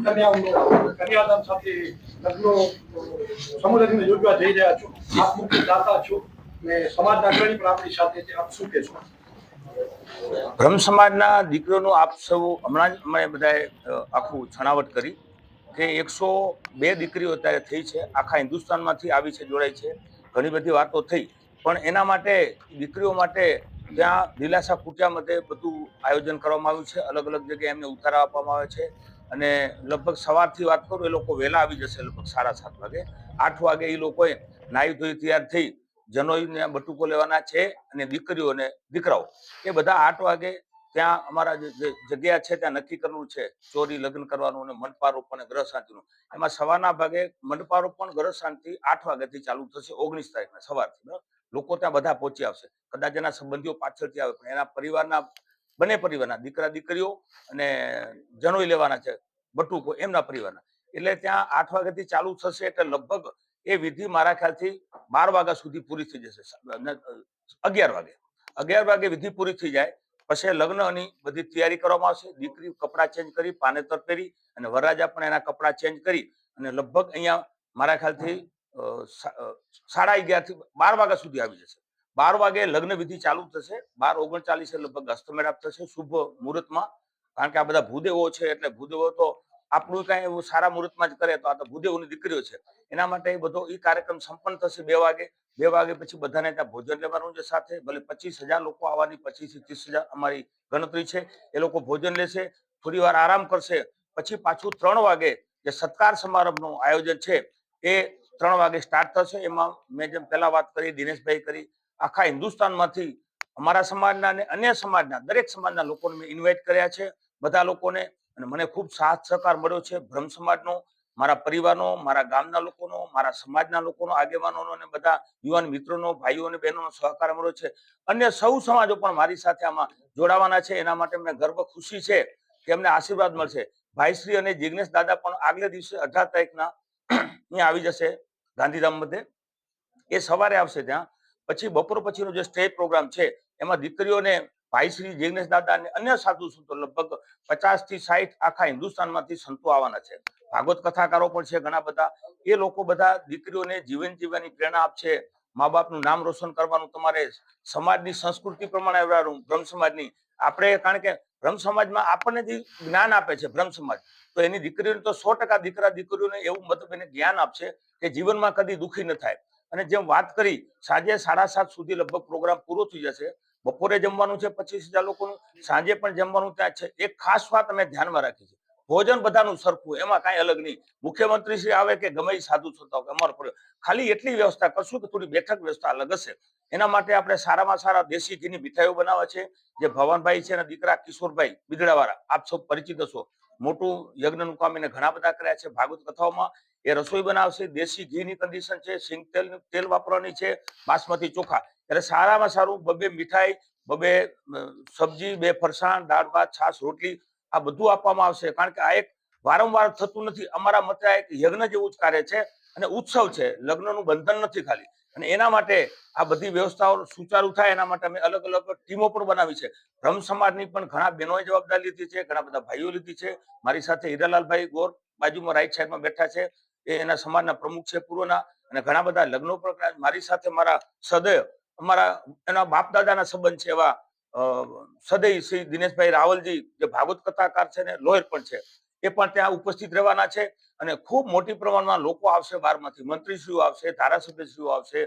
કન્યાદાન સાથે લગ્નો સમુદાયને યોજવા જઈ રહ્યા છો. આપ મુખ્ય દાતા છો ને સમાજના અગ્રણી પણ આપણી સાથે છે. આપ શું કહેશો? બ્રહ્મ સમાજના દીકરીઓનું આપ સૌ હમણાં જ અમે બધાએ આખું છણાવટ કરી કે 102 દીકરીઓ અત્યારે થઈ છે, આખા હિન્દુસ્તાનમાંથી આવી છે, જોડાઈ છે. ઘણી બધી વાતો થઈ, પણ એના માટે દીકરીઓ માટે ત્યાં દિલાસા કુટિયા મધ્યે બધું આયોજન કરવામાં આવ્યું છે. અલગ અલગ જગ્યાએ એમને ઉતારા આપવામાં આવે છે અને લગભગ સવારથી વાત કરું, એ લોકો વહેલા આવી જશે, લગભગ 7:30 વાગે. 8 વાગે એ લોકોએ નાહી ધોઈ તૈયાર થઈ જનોઈને બટુકો લેવાના છે અને દીકરીઓ અને દીકરાઓ એ બધા 8 વાગે ત્યાં અમારા જે જગ્યા છે ત્યાં નક્કી કરવું છે ચોરી લગ્ન કરવાનું અને મંડપારોપણ અને ગ્રહ શાંતિનું. એમાં સવારના ભાગે મંડપારોપણ ગ્રહ શાંતિ 8 વાગ્યાથી ચાલુ થશે. 19 તારીખના સવારથી લોકો ત્યાં બધા પહોંચી આવશે. કદાચ એના સંબંધીઓ પાછળથી આવે, પણ એના પરિવારના બંને પરિવારના દીકરા દીકરીઓ અને જનોઈ લેવાના છે બટુકો એમના પરિવારના, એટલે ત્યાં 8 વાગ્યાથી ચાલુ થશે. એટલે લગભગ એ વિધિ મારા ખ્યાલથી 12 વાગ્યા સુધી પૂરી થઈ જશે. 11 વાગે વિધિ પૂરી થઈ જાય પછી લગ્નની બધી તૈયારી કરવામાં આવશે. દીકરી કપડાં ચેન્જ કરી પાનેતર પહેરી અને વરરાજા પણ એના કપડાં ચેન્જ કરી અને લગભગ અહીંયા મારા ખ્યાલથી 11:30 થી 12 વાગ્યા સુધી આવી જશે. 12 વાગે લગ્ન વિધિ ચાલુ થશે. 12:39 લગભગ હસ્તમેળાપ થશે શુભ મુહૂર્તમાં, કારણ કે આ બધા ભૂદેવો છે એટલે ભૂદેવો તો આપણું કઈ એવું સારા મુહૂર્તમાં જ કરે, તો આ તો ભૂદેવોની દીકરીઓ છે. એના માટે બધો એ કાર્યક્રમ સંપન્ન થશે 2 વાગે. 2 વાગે પછી બધાને ત્યાં ભોજન લેવાનું છે સાથે. ભલે 25,000 લોકો આવવાની, 25,000 થી 30,000 અમારી ગણતરી છે. એ લોકો ભોજન લેશે, થોડી વાર આરામ કરશે, પછી પાછું 3 વાગે જે સત્કાર સમારંભનું આયોજન છે એ 3 વાગે સ્ટાર્ટ થશે. એમાં મેં જેમ પહેલા વાત કરી, દિનેશભાઈ કરી, આખા હિન્દુસ્તાનમાંથી અમારા સમાજના અને અન્ય સમાજના દરેક સમાજના લોકોને મેં ઇન્વાઇટ કર્યા છે, બધા લોકોને. અને મને ખૂબ સાથ સહકાર મળ્યો છે બ્રહ્મ સમાજનો, મારા પરિવારનો, મારા ગામના લોકોનો, મારા સમાજના લોકોનો, આગેવાનોનો અને બધા યુવાન મિત્રોનો, ભાઈઓ અને બહેનોનો સહકાર મળ્યો છે. અન્ય સૌ સમાજો પણ મારી સાથે આમાં જોડાવાના છે. એના માટે મને ગર્વ ખુશી છે કે અમને આશીર્વાદ મળશે. ભાઈશ્રી અને જિગ્નેશ દાદા પણ આગલે દિવસે 18 તારીખના અહીંયા આવી જશે ગાંધીધામ મધ્યે. એ સવારે આવશે ત્યાં. પછી બપોર પછીનો જે સ્ટેજ પ્રોગ્રામ છે એમાં દીકરીઓને ભાઈશ્રી જિગ્નેશ દાદા અને અન્ય સાધુ સંતો લગભગ 50 થી 60 આખા હિન્દુસ્તાનમાંથી સંતો આવવાના છે. ભાગવત કથાકારો પણ છે ઘણા બધા. એ લોકો બધા દીકરીઓને જીવન જીવવાની પ્રેરણા આપશે. મા બાપનું નામ રોશન કરવાનું, તમારે સમાજની સંસ્કૃતિ પ્રમાણે આવવાનું. બ્રહ્મ સમાજની આપણે, કારણ કે બ્રહ્મ સમાજમાં આપણને જે જ્ઞાન આપે છે બ્રહ્મ સમાજ, તો એની દીકરીઓને તો 100% દીકરા દીકરીઓને એવું મતલબ એને જ્ઞાન આપશે કે જીવનમાં કદી દુઃખી ન થાય. અને જેમ વાત કરી, સાંજે 7:30 સુધી લગભગ પ્રોગ્રામ પૂરો થઈ જશે. બપોરે જમવાનું છે 25,000 લોકોનું, સાંજે પણ જમવાનું ત્યાં છે. એક ખાસ વાત અમે ધ્યાનમાં રાખી છે, ભોજન બધાનું સરખું, એમાં કાંઈ અલગ નહીં. મુખ્યમંત્રી શ્રી આવે કે ગમે સાધુ થતા હોય, અમારો પડ્યો ખાલી એટલી વ્યવસ્થા કરશું કે થોડી બેઠક વ્યવસ્થા અલગ હશે. એના માટે આપણે સારામાં સારા દેશી ઘીની મીઠાઈઓ બનાવે છે. જે ભવાનભાઈ છે અને દીકરા કિશોરભાઈ બિદડાવાળા, આપ સૌ પરિચિત હશો. મોટું યજ્ઞનું કામ એને ઘણા બધા કર્યા છે ભાગવત કથાઓમાં. એ રસોઈ બનાવશે. દેશી ઘીની કન્ડિશન છે, સિંગ તેલ વાપરવાની છે, બાસમતી ચોખા. એટલે સારામાં સારું 2 મીઠાઈ, 2 સબ્જી, 2 ફરસાણ, દાળ ભાત, છાશ, રોટલી આ બધું આપવામાં આવશે. કારણ કે આ એક વારંવાર થતું નથી. અમારા મતે આ એક યજ્ઞ જેવું જ કાર્ય છે અને ઉત્સવ છે, લગ્નનું બંધન નથી ખાલી. અને એના માટે આ બધી વ્યવસ્થાઓ સુચારુ થાય એના માટે અમે અલગ અલગ ટીમો પણ બનાવી છે. બ્રહ્મ સમાજની પણ ઘણા બહેનોએ જવાબદારી લીધી છે, ઘણા બધા ભાઈઓ લીધી છે. મારી સાથે હીરાલાલભાઈ ગોર બાજુમાં રાઈટ સાઈડમાં બેઠા છે, એ એના સમાજના પ્રમુખ છે પૂર્વના. અને ઘણા બધા લગ્નો પણ મારી સાથે મારા સદૈવ અમારા એના બાપ દાદાના સંબંધ છે એવા સદૈવ શ્રી દિનેશભાઈ રાવલજી, જે ભાગવત કથાકાર છે ને લોયર પણ છે, એ પણ ત્યાં ઉપસ્થિત રહેવાના છે. અને ખૂબ મોટી પ્રમાણમાં લોકો આવશે, બહારમાંથી મંત્રીશ્રીઓ આવશે, ધારાસભ્યશ્રીઓ આવશે,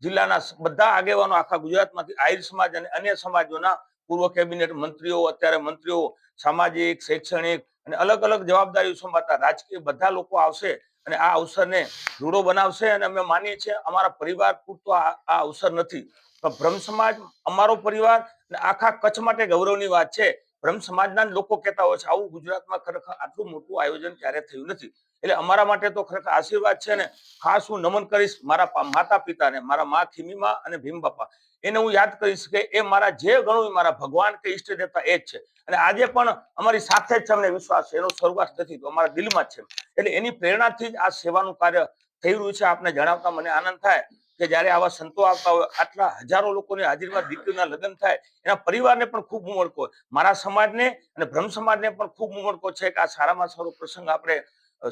જિલ્લાના બધા આગેવાનો આખા ગુજરાતમાંથી, આહિર સમાજ અને અન્ય સમાજોના પૂર્વ કેબિનેટ મંત્રીઓ, અત્યારે મંત્રીઓ, સામાજિક, શૈક્ષણિક અને અલગ અલગ જવાબદારીઓ સંભાળતા રાજકીય બધા લોકો આવશે અને આ અવસરને રૂડો બનાવશે. અને અમે માનીએ છીએ અમારા પરિવાર પૂરતો આ અવસર નથી, પણ બ્રહ્મ સમાજ અમારો પરિવાર આખા કચ્છ માટે ગૌરવની વાત છે. બ્રહ્મ સમાજના લોકો કહેતા હોય છે આવું ગુજરાતમાં ખરેખર આટલું મોટું આયોજન ક્યારે થયું નથી. એટલે અમારા માટે તો ખરેખર આશીર્વાદ છે ને. ખાસ હું નમન કરીશ મારા માતા પિતાને, મારા મા ખીમીમા અને ભીમ બાપા. એને હું યાદ કરીશ કે એ મારા જે ગણું મારા ભગવાન કે ઈષ્ટ દેવતા એ જ છે. અને આજે પણ અમારી સાથે જ છે, અમને વિશ્વાસ છે, એનો સ્વર્ગવાસ નથી તો અમારા દિલમાં જ છે. એટલે એની પ્રેરણાથી જ આ સેવાનું કાર્ય થઈ રહ્યું છે. આપને જણાવતા મને આનંદ થાય કે જ્યારે આવા સંતો આવતા હોય, આટલા હજારો લોકોની હાજરીમાં દીકરીના લગ્ન થાય, એના પરિવારને પણ ખૂબ મુમળકો, મારા સમાજને અને બ્રહ્મ સમાજને પણ ખૂબ મુમળકો છે કે આ સારામાં સારો પ્રસંગ આપણે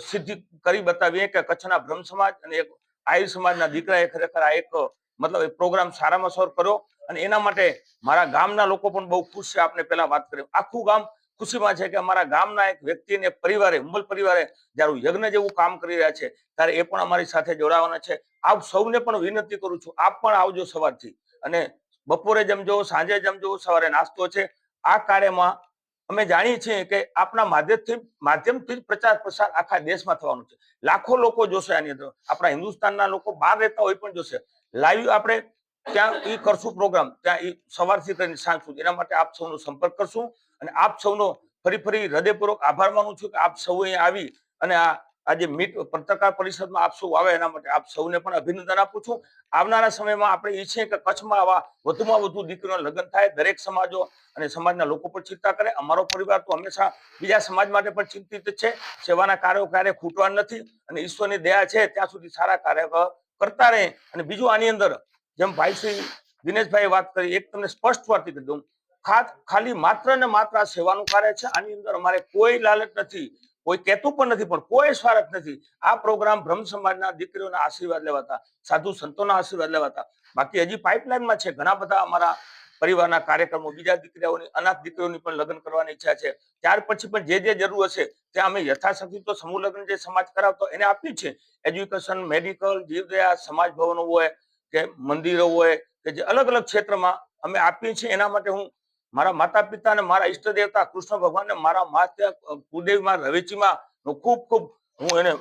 સિદ્ધિ કરી બતાવીએ કે કચ્છના બ્રહ્મ સમાજ અને એક આહિર સમાજના દીકરાએ ખરેખર આ એક મતલબ પ્રોગ્રામ સારામાં સારો કર્યો. અને એના માટે મારા ગામના લોકો પણ બહુ ખુશ છે. આપને પહેલા વાત કરી, આખું ગામ ખુશીમાં છે કે અમારા ગામના એક વ્યક્તિને પરિવારે, હુંબલ પરિવારે જ્યારે યજ્ઞ જેવું કામ કરી રહ્યા છે ત્યારે એ પણ અમારી સાથે જોડાવાના છે. આપ સૌને પણ વિનંતી કરું છું, આપ પણ આવજો સવારથી, અને બપોરે જમજો, સાંજે જમજો, સવારે નાસ્તો છે. આ કાર્યમાં અમે જાણીએ છીએ કે આપના માધ્યમથી જ પ્રચાર પ્રસાર આખા દેશમાં થવાનું છે. લાખો લોકો જોશે આની અંદર, આપણા હિન્દુસ્તાનના લોકો બહાર રહેતા હોય પણ જોશે. લાઈવ આપણે ત્યાં એ કરશું પ્રોગ્રામ, ત્યાં એ સવારથી કરીને સાંજ સુધી. એના માટે આપ સૌનો સંપર્ક કરશું અને આપ સૌનો ફરી હૃદયપૂર્વક આભાર માનું છું કે આપ સૌ અહીં આવી અને આજે પત્રકાર પરિષદમાં આપ સૌ આવે, એના માટે આપ સૌને પણ અભિનંદન આપું છું. આવનારા સમયમાં આપણે ઈચ્છીએ કે કચ્છમાં આવા વધુમાં વધુ દીકરીઓના લગ્ન થાય. દરેક સમાજો અને સમાજના લોકો પણ ચિંતા કરે. અમારો પરિવાર તો હંમેશા બીજા સમાજ માટે પણ ચિંતિત છે. સેવાના કાર્યો ક્યારે ખૂટવા નથી અને ઈશ્વરની દયા છે ત્યાં સુધી સારા કાર્ય કરતા રહે. અને બીજું આની અંદર જેમ ભાઈ શ્રી દિનેશભાઈ વાત કરી, એક તમને સ્પષ્ટ વાત કરી દઉં, ખાલી માત્ર ને માત્ર આ સેવાનું કાર્ય છે. આની અંદર અમારે કોઈ લાલચ નથી, કોઈ કહેતું પણ નથી, પણ કોઈ સ્વાર્થ નથી. આ પ્રોગ્રામ બ્રહ્મ સમાજના દીકરીઓના આશીર્વાદ લેવાતા, સાધુ સંતોના આશીર્વાદ લેવાતા. બાકી હજી પાઇપલાઇનમાં છે ઘણા બધા અમારા પરિવારના કાર્યક્રમો, બીજા દીકરીઓની, અનાથ દીકરીઓની પણ લગ્ન કરવાની ઈચ્છા છે. ત્યાર પછી પણ જે જરૂર હશે ત્યાં અમે યથાશક્તિ તો સમૂહ લગ્ન જે સમાજ કરાવતો એને આપ્યું છે. એજ્યુકેશન, મેડિકલ, જીવદયા, સમાજ ભવનો હોય કે મંદિરો હોય કે જે અલગ અલગ ક્ષેત્રમાં અમે આપીએ છીએ. એના માટે હું મારા માતા પિતા અને મારા ઈષ્ટ દેવતા કૃષ્ણ ભગવાનને, મારા માતા કુળદેવીમાં રવેચીમાં ખૂબ ખૂબ હું એને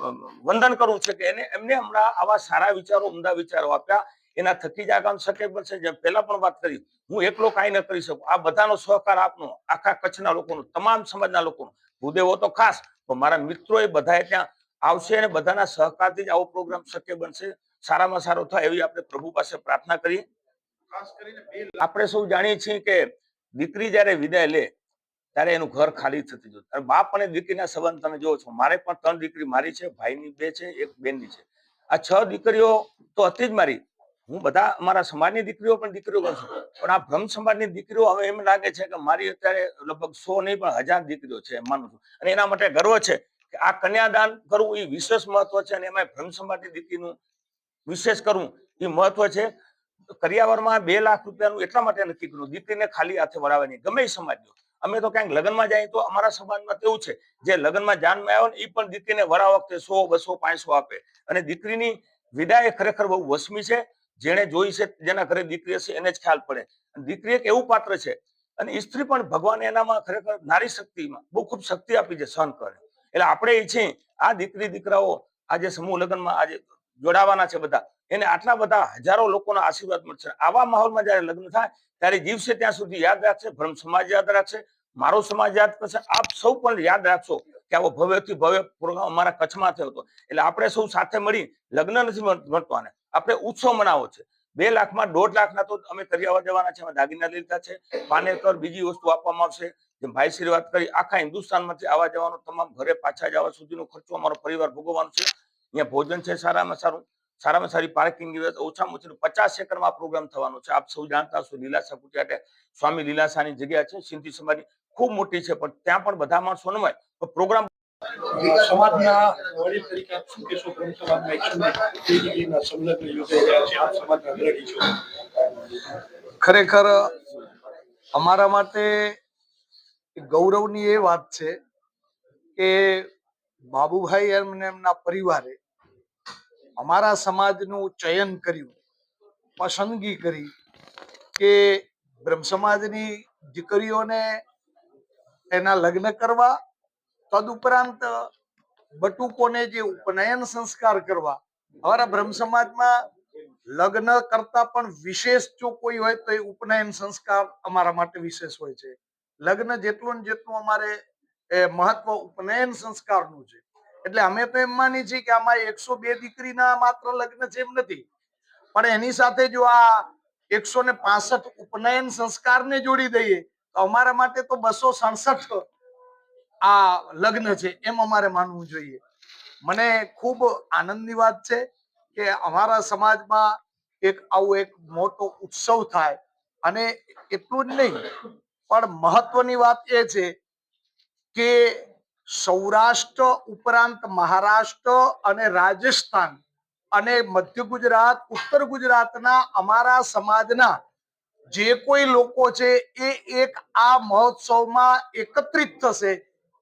વંદન કરું છું કે એમને હમણાં આવા સારા વિચારો, ઉમદા વિચારો આપ્યા. એના થકી જ આ કામ શક્ય બનશે. જેમ પહેલા પણ વાત કરી, હું એકલો કાંઈ ન કરી શકું. આ બધાનો સહકાર આપનો, આખા કચ્છના લોકોનો, તમામ સમાજના લોકોનો, ભૂદેવો તો ખાસ, પણ મારા મિત્રો એ બધા ત્યાં આવશે અને બધાના સહકારથી જ આવો પ્રોગ્રામ શક્ય બનશે. સારામાં સારો થાય એવી આપણે પ્રભુ પાસે પ્રાર્થના કરીએ. ખાસ કરીને આપણે સૌ જાણીએ છીએ કે દીકરી જયારે વિદાય લે ત્યારે એનું ઘર ખાલી થતું જોયું. અને બાપ અને દીકરીના સંબંધ તમે જોવો છો. મારે પણ 3 દીકરી મારી છે, ભાઈની 2 છે, એક બેનની છે. આ 6 દીકરીઓ તો હતી જ મારી. હું બધા અમારા સમાજની દીકરીઓ પણ દીકરીઓ કરું છું, પણ આ બ્રહ્મ સમાજની દીકરીઓ હવે એમ લાગે છે કે મારી અત્યારે લગભગ 100 નહીં પણ 1000 દીકરીઓ છે, માનું છું. અને એના માટે ગર્વ છે કે આ કન્યાદાન કરવું એ વિશેષ મહત્વ છે. અને એમાં બ્રહ્મ સમાજની દીકરીનું વિશેષ કરવું એ મહત્વ છે. કરિયાવરમાં 2 લાખ રૂપિયાનું એટલા માટે નક્કી કર્યું, દીકરીને ખાલી હાથે વળાવવાની. ગમે એ સમાજનો, અમે તો ક્યાંક લગ્નમાં જાય તો અમારા સમાજમાં તેવું છે, જે લગ્નમાં જાનમાં આવ્યો ને એ પણ દીકરીને વરા વખતે 100, 200, 500 આપે. અને દીકરીની વિદાય ખરેખર બહુ વસમી છે. જેને જોઈ છે, જેના ઘરે દીકરી હશે એને જ ખ્યાલ પડે. દીકરી એક એવું પાત્ર છે, અને સ્ત્રી પણ ભગવાન એનામાં ખરેખર નારી શક્તિમાં બહુ ખૂબ શક્તિ આપી છે, સહન કરે. એટલે આપણે ઈચ્છીએ આ દીકરી દીકરાઓ આજે સમૂહ લગ્નમાં આજે જોડાવાના છે બધા, એને આટલા બધા હજારો લોકોના આશીર્વાદ મળશે. આવા માહોલમાં જયારે લગ્ન થાય ત્યારે જીવશે ત્યાં સુધી યાદ રાખશે, બ્રહ્મ સમાજ યાદ રાખશે, મારો સમાજ યાદ કરશે. આપ સૌ પણ યાદ રાખશો કે આવો ભવ્યથી ભવ્ય પ્રોગ્રામ અમારા કચ્છમાં થયો હતો. એટલે આપણે સૌ સાથે મળી, લગ્ન નથી મળતો, આપણે ઉત્સવ મનાવો છે. 2 લાખમાં 1.5 લાખના તો અમે કરિયાવર દેવાના છે, અમે દાગીના લીધા છે, પાનેતર, બીજી વસ્તુ આપવામાં આવશે. જેમ ભાઈશ્રી વાત કરી, આખા હિન્દુસ્તાનમાંથી આવવા જવાનો, તમામ ઘરે પાછા જવા સુધીનો ખર્ચો અમારો પરિવાર ભોગવવાનો છે. અહીંયા ભોજન છે સારામાં સારી પાર્કિંગ, ઓછામાં ઓછું 50 એકરમાં પ્રોગ્રામ થવાનો છે. આપ સૌ જાણતા હશો, લીલાસા કુટિયાટે સ્વામી લીલાસાની જગ્યા છે, સિંધી સમાજની ખૂબ મોટી છે, પણ ત્યાં પણ બધા માણસો ન હોય તો પ્રોગ્રામ સમાજના વડીલ તરીકે આપ શું કહેશો? બ્રહ્મ સમાજમાં 102 દીકરીના સંલગ્ન યોજાઈ રહ્યા છે, આપ સમાજના અગ્રણી છો. ખરેખર અમારા માટે ગૌરવની એ વાત છે કે બાબુભાઈ અને એમના પરિવારે અમારા સમાજનું ચયન કર્યું, પસંદગી કરી કે બ્રહ્મ સમાજની દીકરીઓને એના લગ્ન કરવા, તદુપરાંત બટુકોને જે ઉપનયન સંસ્કાર કરવા. અમારા બ્રહ્મ સમાજમાં લગ્ન કરતા પણ વિશેષ જો કોઈ હોય તો એ ઉપનયન સંસ્કાર અમારા માટે વિશેષ હોય છે. લગ્ન જેટલું ને જેટલું અમારે મહત્વ ઉપનયન સંસ્કારનું છે. એટલે અમે તો એમ માની છીએ કે આમાં 102 દીકરીના માત્ર લગ્ન છે એમ નથી, પણ એની સાથે જો આ 165 ઉપનયન સંસ્કારને જોડી દઈએ તો અમારા માટે તો 267 આ લગ્ન છે એમ અમારે માનવું જોઈએ. મને ખૂબ આનંદની વાત છે કે અમારા સમાજમાં એક આવું એક મોટો ઉત્સવ થાય. અને એટલું જ નહીં, પણ મહત્વની વાત એ છે કે સૌરાષ્ટ્ર ઉપરાંત મહારાષ્ટ્ર અને રાજસ્થાન અને મધ્ય ગુજરાત, ઉત્તર ગુજરાતના અમારા સમાજના જે કોઈ લોકો છે એ એક આ મહોત્સવમાં એકત્રિત થશે.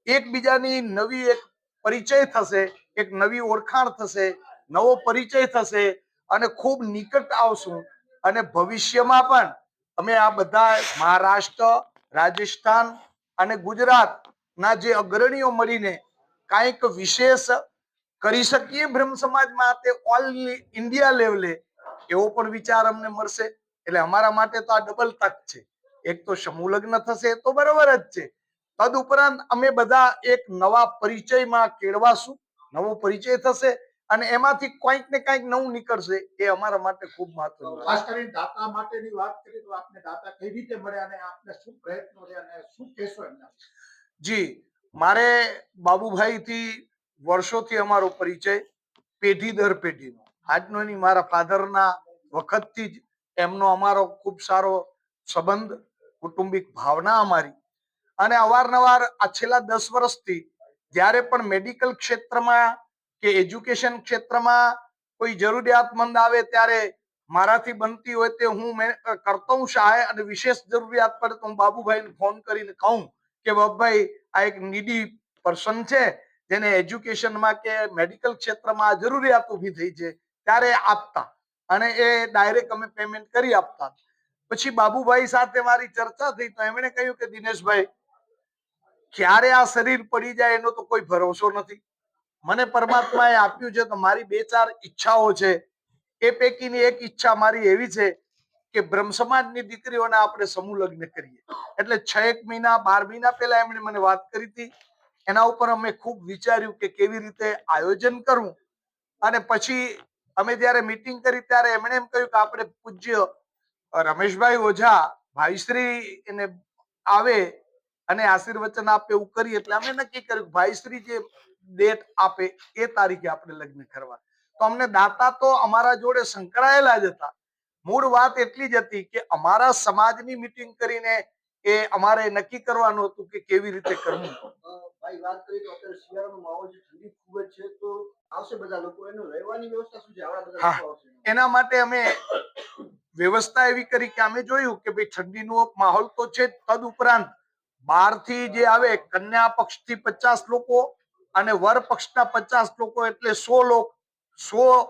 એકબીજાની નવી એક પરિચય થશે, એક નવી ઓળખાણ થશે, નવો પરિચય થશે અને ખૂબ નિકટ આવશું. અને ભવિષ્યમાં પણ અમે આ બધા મહારાષ્ટ્ર, રાજસ્થાન અને ગુજરાતના જે અગ્રણીઓ મળીને કાંઈક વિશેષ કરી શકીએ બ્રહ્મ સમાજ માટે ઓલ ઇન્ડિયા લેવલે, એવો પણ વિચાર અમને મળશે. એટલે અમારા માટે તો આ ડબલ તક છે. એક તો સમૂહ લગ્ન થશે તો બરોબર જ છે, તદુપરાંત અમે બધા એક નવા પરિચયમાં કેળવાશું, નવો પરિચય થશે અને એમાંથી કંઈક ને કંઈક નવું નીકળશે. એ અમારા માટે ખૂબ મહત્વનું છે. ખાસ કરીને દાતા માટેની વાત કરીએ તો આપને દાતા કઈ રીતે મળ્યા અને આપને શું પ્રયત્નો છે અને શું કહેશો એમના? જી, મારે બાબુભાઈ થી વર્ષોથી અમારો પરિચય, પેઢી દર પેઢીનો. આજનો નહીં, મારા ફાધરના વખતથી જ એમનો અમારો ખૂબ સારો સંબંધ, કુટુંબિક ભાવના અમારી. અને અવારનવાર આ છેલ્લા 10 વર્ષથી જ્યારે પણ મેડિકલ ક્ષેત્રમાં કે એજ્યુકેશન ક્ષેત્રમાં કોઈ જરૂરિયાતમંદ આવે ત્યારે મારાથી બનતી હોય તે હું કરતો હું સહાય. અને વિશેષ જરૂરિયાત પડે તો હું બાબુભાઈને ફોન કરીને કહું કે બાબુભાઈ, આ એક નીડી પર્સન છે જેને એજ્યુકેશનમાં કે મેડિકલ ક્ષેત્રમાં આ જરૂરિયાત ઊભી થઈ છે, ત્યારે આપતા અને એ ડાયરેક્ટ અમે પેમેન્ટ કરી આપતા. પછી બાબુભાઈ સાથે મારી ચર્ચા થઈ તો એમણે કહ્યું કે દિનેશભાઈ, ક્યારે આ શરીર પડી જાય એનો તો કોઈ ભરોસો નથી. મને પરમાત્માએ આપ્યું છે તો મારી 2-4 ઈચ્છાઓ છે. એ પૈકીની એક ઈચ્છા મારી એવી છે કે બ્રહ્મ સમાજની દીકરીઓને આપણે સમૂહ લગ્ન કરીએ. એટલે 6 મહિના 12 મહિના પહેલા એમણે મને વાત કરી હતી. એના ઉપર અમે ખૂબ વિચાર્યું કે કેવી રીતે આયોજન કરવું. અને પછી અમે જયારે મીટિંગ કરી ત્યારે એમણે એમ કહ્યું કે આપણે પૂજ્ય રમેશભાઈ ઓઝા ભાઈશ્રી એને આવે અને આશીર્વચન આપે એવું કરીએ. એટલે અમે નક્કી કર્યું ભાઈશ્રી જે ડેટ આપે એ તારીખે આપણે લગ્ન કરવા. તો અમને દાતા તો અમારા જોડે સંકળાયેલા જ હતા. મૂળ વાત એટલી જ હતી કે અમારા સમાજની મીટિંગ કરીને એ અમારે નક્કી કરવાનું હતું કે કેવી રીતે કરવું. ભાઈ, વાત કરીએ તો અત્યારે શિયાળાનો માહોલ છે, ઠંડી ખૂબ જ છે, તો આવશે બધા લોકો, એનું રહેવાની વ્યવસ્થા શું છે? આવા બધા લોકો આવશે એના માટે અમે વ્યવસ્થા એવી કરી કે અમે જોયું કે ભાઈ ઠંડીનો માહોલ તો છે, તદુપરાંત બહારથી જે આવે કન્યા પક્ષથી 50 લોકો અને વર પક્ષના 50 લોકો, એટલે 100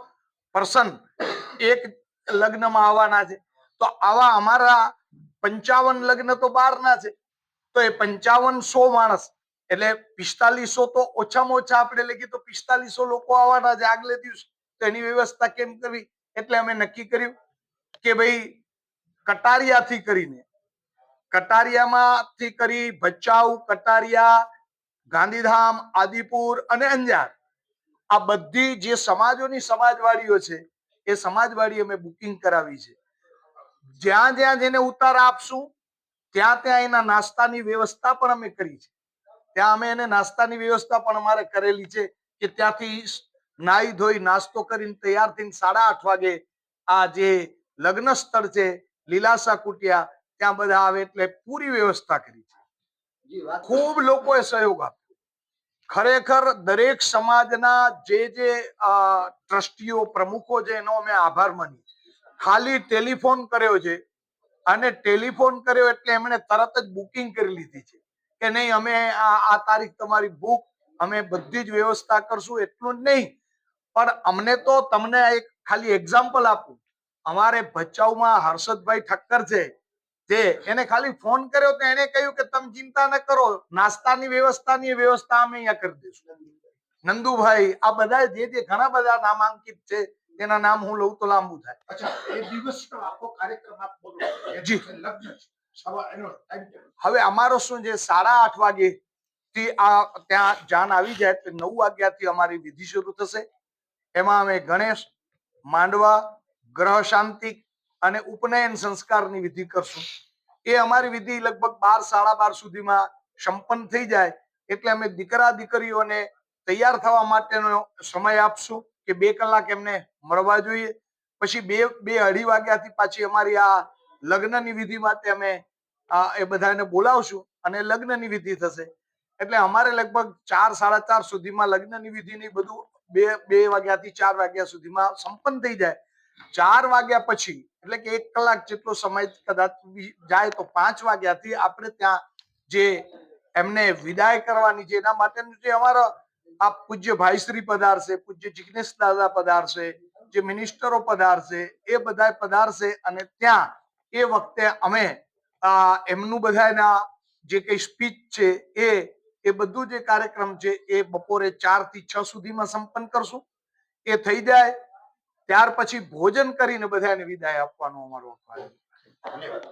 એક લગ્નમાં આવવાના છે. તો આવા અમારા 55 લગ્ન તો બહારના છે, તો એ 5500 માણસ એટલે 4500 તો ઓછામાં ઓછા આપણે લખીએ તો 4500 લોકો આવવાના છે આગલે દિવસે. તો એની વ્યવસ્થા કેમ કરવી? એટલે અમે નક્કી કર્યું કે ભાઈ કટારિયાથી કરીને, કટારિયામાંથી કરી ભચાઉ, કટારિયા, ગાંધીધામ, આદિપુર અને અંજાર, આ બધી જે સમાજોની સમાજવાડીઓ છે એ સમાજવાડી અમે બુકિંગ કરાવી છે. જ્યાં જ્યાં જેને ઉતાર આપશું ત્યાં ત્યાં એના નાસ્તાની વ્યવસ્થા પણ અમે કરી છે. ત્યાં અમે એને નાસ્તાની વ્યવસ્થા પણ અમારે કરેલી છે કે ત્યાંથી નાહી ધોઈ નાસ્તો કરીને તૈયાર થઈને 8:30 વાગે આ જે લગ્ન સ્થળ છે લીલાસા કુટિયા, ત્યાં બધા આવે એટલે પૂરી વ્યવસ્થા કરી છે. ખૂબ લોકોએ સહયોગ આપ્યો. ખરેખર દરેક સમાજના જે ટ્રસ્ટીઓ, પ્રમુખો છે એનો અમે આભાર માનીએ. ખાલી ટેલિફોન કર્યો છે અને ટેલિફોન કર્યો એટલે એમણે તરત જ બુકિંગ કરી લીધી છે કે નહીં, અમે આ તારીખ તમારી બુક, અમે બધી જ વ્યવસ્થા કરશું. એટલું જ નહીં, પણ અમને તો તમને એક ખાલી એક્ઝામ્પલ આપું. અમારે ભચાઉમાં હર્ષદભાઈ ઠક્કર છે, જે એને ખાલી ફોન કર્યો તો એને કહ્યું કે તમે ચિંતા ન કરો, નાસ્તાની વ્યવસ્થાની વ્યવસ્થા અમે અહીંયા કરી દઈશું. નંદુભાઈ, આ બધા જે ઘણા બધા નામાંકિત છે, તેના નામ હું લઉં તો લાંબુ થાય. અચ્છા, એ દિવસનો આખો કાર્યક્રમ આપ બોલો. જી. લગ્ન સવા એનો ટાઈમ ટેબલ. હવે અમારો શું છે, 8:30 વાગે થી આ ત્યાં જાન આવી જાય તો 9 વાગ્યાથી અમારી વિધિ શરૂ થશે. એમાં અમે ગણેશ, માંડવા, ગ્રહ શાંતિ અને ઉપનયન સંસ્કારની વિધિ કરશું. એ અમારી વિધિ લગભગ 12-12:30 સુધીમાં સંપન્ન થઈ જાય એટલે અમે દીકરા દીકરીઓને તૈયાર થવા માટેનો સમય આપશું કે 2 કલાક એમને મળવા જોઈએ. પછી બે અઢી વાગ્યાથી પાછી અમારી આ લગ્નની વિધિ માટે અમે એ બધાને બોલાવશું અને લગ્નની વિધિ થશે. એટલે અમારે લગભગ 4 સાડા 4 સુધીમાં લગ્નની વિધિની બધું બે વાગ્યાથી 4 વાગ્યા સુધીમાં સંપન્ન થઈ જાય. 4 વાગ્યા પછી એટલે કે 1 કલાક જેટલો સમય કદાચ જાય તો 5 વાગ્યાથી આપણે ત્યાં જે એમને વિદાય કરવાની છે એના માટેનું જે અમારા આ પૂજ્ય ભાઈશ્રી પધારશે, પૂજ્ય જિગ્નેશ દાદા પધારશે, જે મિનિસ્ટરો પધારશે, એ બધા પધારશે અને ત્યાં એ વખતે અમે એમનું બધાના જે કઈ સ્પીચ છે એ બધું જે કાર્યક્રમ છે એ બપોરે 4 થી 6 સુધીમાં સંપન્ન કરશું. એ થઈ જાય ત્યાર પછી ભોજન કરીને બધાને વિદાય આપવાનો અમારો કાર્ય. ધન્યવાદ.